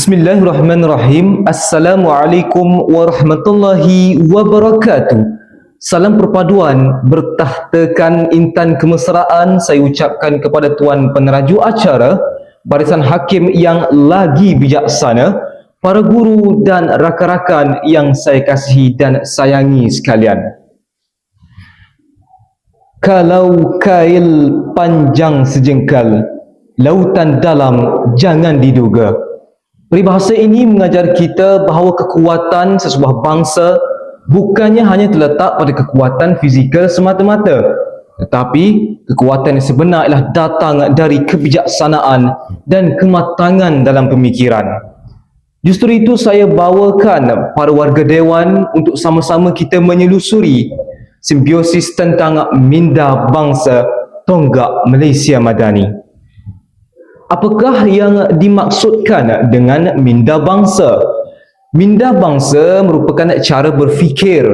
Bismillahirrahmanirrahim. Assalamualaikum warahmatullahi wabarakatuh. Salam perpaduan bertahtakan intan kemesraan saya ucapkan kepada tuan peneraju acara, barisan hakim yang lagi bijaksana, para guru dan rakan-rakan yang saya kasihi dan sayangi sekalian. Kalau kail panjang sejengkal, lautan dalam jangan diduga. Peribahasa ini mengajar kita bahawa kekuatan sesebuah bangsa bukannya hanya terletak pada kekuatan fizikal semata-mata, tetapi kekuatan yang sebenar ialah datang dari kebijaksanaan dan kematangan dalam pemikiran. Justru itu saya bawakan para warga dewan untuk sama-sama kita menyelusuri simbiosis tentang minda bangsa Tonggak Malaysia Madani. Apakah yang dimaksudkan dengan minda bangsa? Minda bangsa merupakan cara berfikir,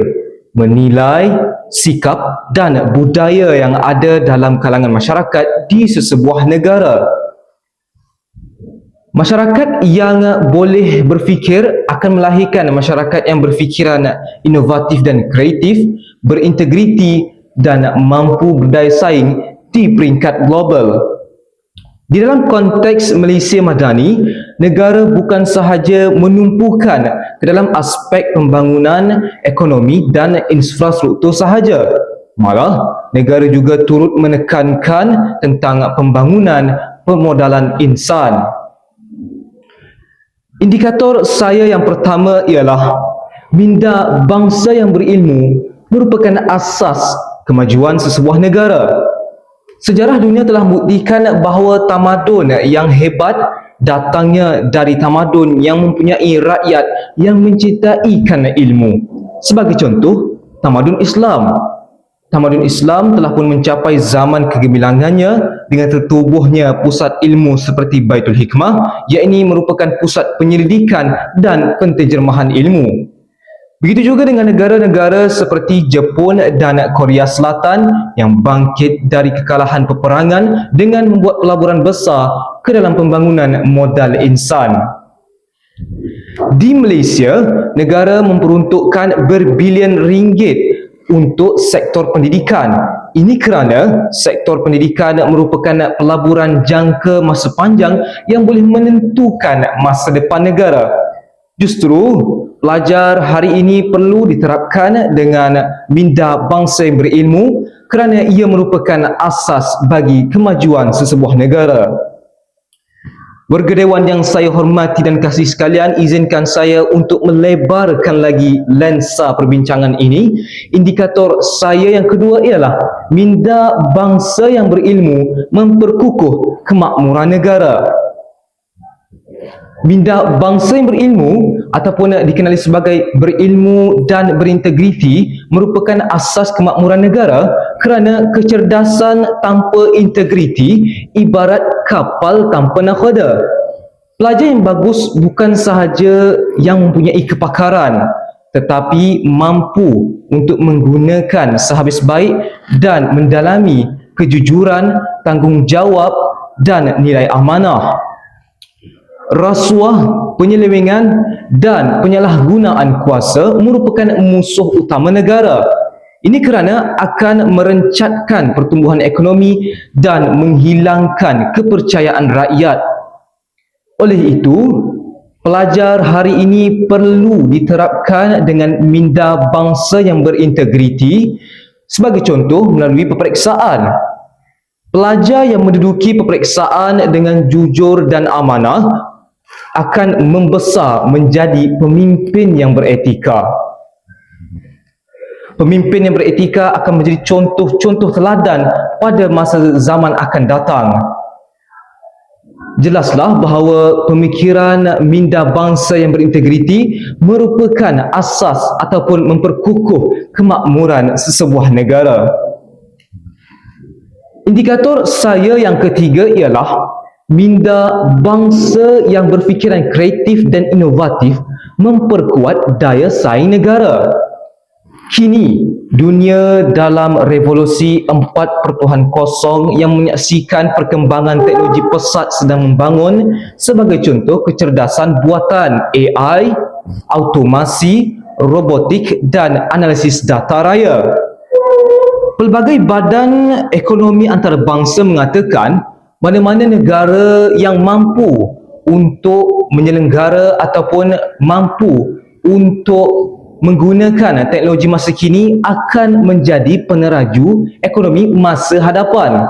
menilai, sikap dan budaya yang ada dalam kalangan masyarakat di sesebuah negara. Masyarakat yang boleh berfikir akan melahirkan masyarakat yang berfikiran inovatif dan kreatif, berintegriti dan mampu berdaya saing di peringkat global. Di dalam konteks Malaysia Madani, negara bukan sahaja menumpukan ke dalam aspek pembangunan ekonomi dan infrastruktur sahaja. Malah, negara juga turut menekankan tentang pembangunan permodalan insan. Indikator saya yang pertama ialah minda bangsa yang berilmu merupakan asas kemajuan sesebuah negara. Sejarah dunia telah membuktikan bahawa tamadun yang hebat datangnya dari tamadun yang mempunyai rakyat yang mencintaikan ilmu. Sebagai contoh, tamadun Islam. Tamadun Islam telah pun mencapai zaman kegemilangannya dengan tertubuhnya pusat ilmu seperti Baitul Hikmah, yakni merupakan pusat penyelidikan dan penterjemahan ilmu. Begitu juga dengan negara-negara seperti Jepun dan Korea Selatan yang bangkit dari kekalahan peperangan dengan membuat pelaburan besar ke dalam pembangunan modal insan. Di Malaysia, negara memperuntukkan berbilion ringgit untuk sektor pendidikan. Ini kerana sektor pendidikan merupakan pelaburan jangka masa panjang yang boleh menentukan masa depan negara. Justru, pelajar hari ini perlu diterapkan dengan minda bangsa yang berilmu kerana ia merupakan asas bagi kemajuan sesebuah negara. Warga dewan yang saya hormati dan kasih sekalian, izinkan saya untuk melebarkan lagi lensa perbincangan ini. Indikator saya yang kedua ialah minda bangsa yang berilmu memperkukuh kemakmuran negara. Minda bangsa yang berilmu ataupun dikenali sebagai berilmu dan berintegriti merupakan asas kemakmuran negara kerana kecerdasan tanpa integriti ibarat kapal tanpa nahkoda. Pelajar yang bagus bukan sahaja yang mempunyai kepakaran tetapi mampu untuk menggunakan sehabis baik dan mendalami kejujuran, tanggungjawab dan nilai amanah. Rasuah, penyelewengan dan penyalahgunaan kuasa merupakan musuh utama negara. Ini kerana akan merencatkan pertumbuhan ekonomi dan menghilangkan kepercayaan rakyat. Oleh itu, pelajar hari ini perlu diterapkan dengan minda bangsa yang berintegriti. Sebagai contoh, melalui peperiksaan. Pelajar yang menduduki peperiksaan dengan jujur dan amanah akan membesar menjadi pemimpin yang beretika. Pemimpin yang beretika akan menjadi contoh-contoh teladan pada masa zaman akan datang. Jelaslah bahawa pemikiran minda bangsa yang berintegriti merupakan asas ataupun memperkukuh kemakmuran sesebuah negara. Indikator saya yang ketiga ialah minda bangsa yang berfikiran kreatif dan inovatif memperkuat daya saing negara. Kini, dunia dalam revolusi 4.0 yang menyaksikan perkembangan teknologi pesat sedang membangun sebagai contoh kecerdasan buatan AI, automasi, robotik dan analisis data raya. Pelbagai badan ekonomi antarabangsa mengatakan mana-mana negara yang mampu untuk menyelenggara ataupun mampu untuk menggunakan teknologi masa kini akan menjadi peneraju ekonomi masa hadapan.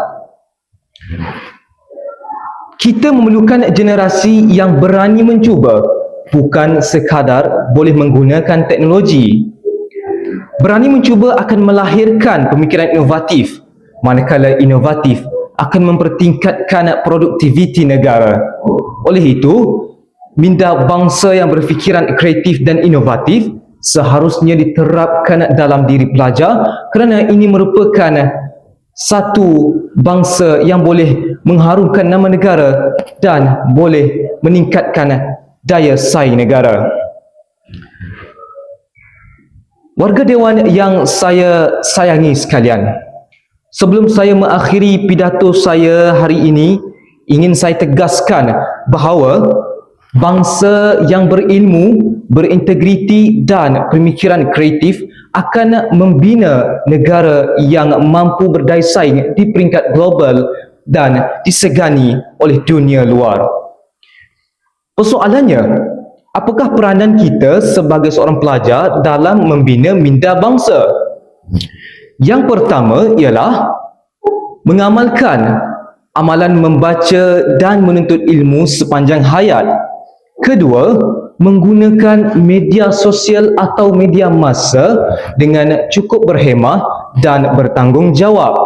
Kita memerlukan generasi yang berani mencuba, bukan sekadar boleh menggunakan teknologi. Berani mencuba akan melahirkan pemikiran inovatif, manakala inovatif akan mempertingkatkan produktiviti negara. Oleh itu, minda bangsa yang berfikiran kreatif dan inovatif seharusnya diterapkan dalam diri pelajar kerana ini merupakan satu bangsa yang boleh mengharumkan nama negara dan boleh meningkatkan daya saing negara. Warga Dewan yang saya sayangi sekalian, sebelum saya mengakhiri pidato saya hari ini, ingin saya tegaskan bahawa bangsa yang berilmu, berintegriti dan pemikiran kreatif akan membina negara yang mampu berdaya saing di peringkat global dan disegani oleh dunia luar. Persoalannya, apakah peranan kita sebagai seorang pelajar dalam membina minda bangsa? Yang pertama ialah mengamalkan amalan membaca dan menuntut ilmu sepanjang hayat. Kedua, menggunakan media sosial atau media massa dengan cukup berhemah dan bertanggungjawab.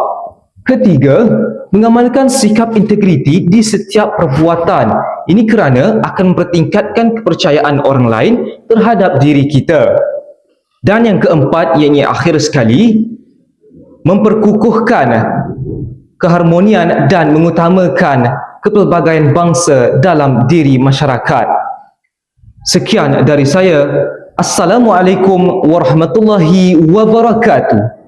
Ketiga, mengamalkan sikap integriti di setiap perbuatan. Ini kerana akan mempertingkatkan kepercayaan orang lain terhadap diri kita. Dan yang keempat, iaitu akhir sekali, memperkukuhkan keharmonian dan mengutamakan kepelbagaian bangsa dalam diri masyarakat. Sekian dari saya. Assalamualaikum warahmatullahi wabarakatuh.